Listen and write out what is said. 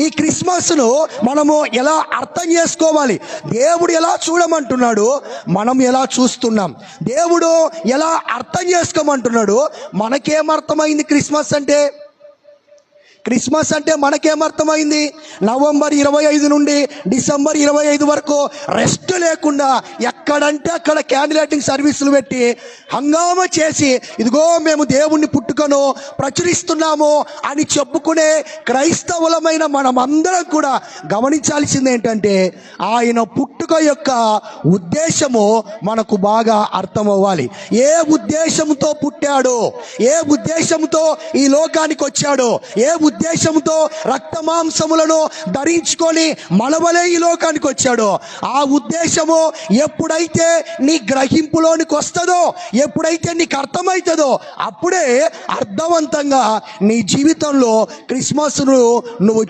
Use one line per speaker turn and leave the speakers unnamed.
ఈ క్రిస్మస్ను మనము ఎలా అర్థం చేసుకోవాలి? దేవుడు ఎలా చూడమంటున్నాడు, మనం ఎలా చూస్తున్నాం? దేవుడు ఎలా అర్థం చేసుకోమంటున్నాడు, మనకేమర్థమైంది? క్రిస్మస్ అంటే మనకేమర్థమైంది? నవంబర్ 25 నుండి డిసెంబర్ 25 వరకు రెస్ట్ లేకుండా ఎక్కడంటే అక్కడ క్యాండిల్ లైటింగ్ సర్వీసులు పెట్టి హంగామా చేసి, ఇదిగో మేము దేవుణ్ణి పుట్టుకను ప్రచురిస్తున్నాము అని చెప్పుకునే క్రైస్తవులమైన మనమందరం కూడా గమనించాల్సింది ఏంటంటే, ఆయన పుట్టుక యొక్క ఉద్దేశము మనకు బాగా అర్థమవ్వాలి. ఏ ఉద్దేశంతో పుట్టాడో, ఏ ఉద్దేశంతో ఈ లోకానికి వచ్చాడో, ఏ ఉద్దేశంతో రక్తమాంసములను ధరించుకొని మనవలే ఈ లోకానికి వచ్చాడో, ఆ ఉద్దేశము ఎప్పుడైతే నీ గ్రహింపులోనికి వస్తుందో, ఎప్పుడైతే నీకు అర్థమవుతుందో, అప్పుడే అర్థవంతంగా నీ జీవితంలో క్రిస్మస్ను నువ్వు